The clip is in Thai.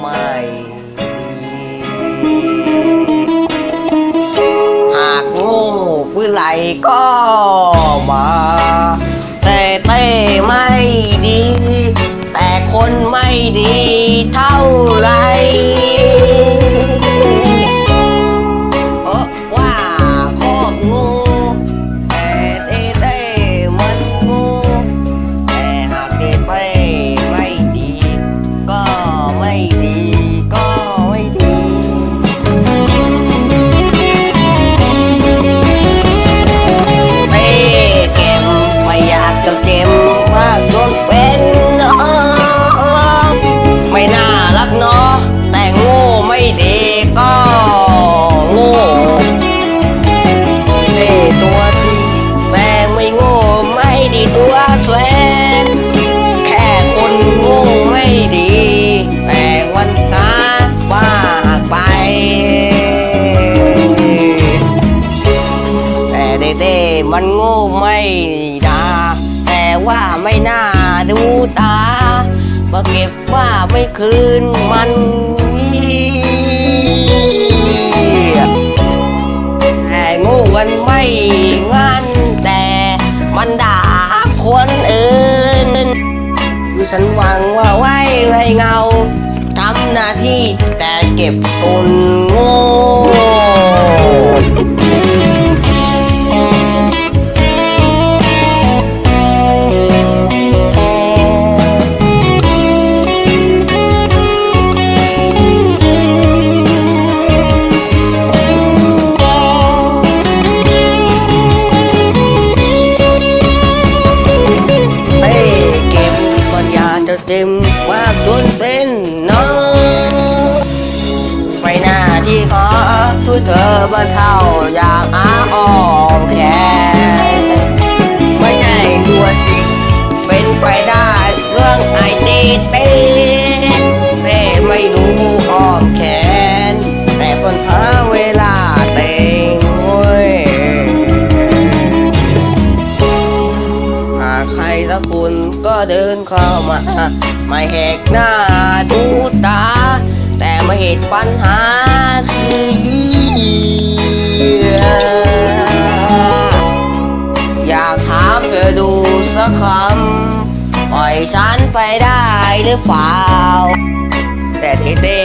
ไม่หากโง่เมื่อไหร่ก็มาแต่เต้ไม่ดี แต่คนไม่ดีเท่าไรเพราะว่าครอบงูแต่เต้มันงูแต่หากเต้ไม่ดีก็ไม่ดีก็ไม่ดีเต้เก็บไม่อยากจะเจ็บว่าจนเป็นไม่น่ารักเนาะแต่โง่ไม่ดีก็โง่เอ้ตัวจริงแม่งไม่โง่ไม่ดีตัวแสนแค่คนโง่ไม่ดีแต่วันตาว่าไปแต่เต้มันโง่ไม่ด่าแต่ว่าไม่น่าดูตามาเก็บว่าไม่คืนมันแต่งูมันไม่งั้นแต่มันด่าคนอื่นคือฉันหวังว่าไว้ในเงาทำหน้าที่แต่เก็บตนโง่เต็มว่าจนเป็นน้องไปหน้าที่ขอช่วยเธอบรรเทาอย่างอาอ้อมแขนไม่ใช่ตัวจริงเป็นไปได้เรื่องไอตีเต้แม่ไม่รู้อ้อมแขนแต่คนหาเวลาเต็งเว้ยหากใครสักคนก็เดินเข้ามาไม่แหกหน้าดูตาแต่ไม่เห็นปัญหาคืออยากถามเธอดูสักคำปล่อยฉันไปได้หรือเปล่าแต่เต้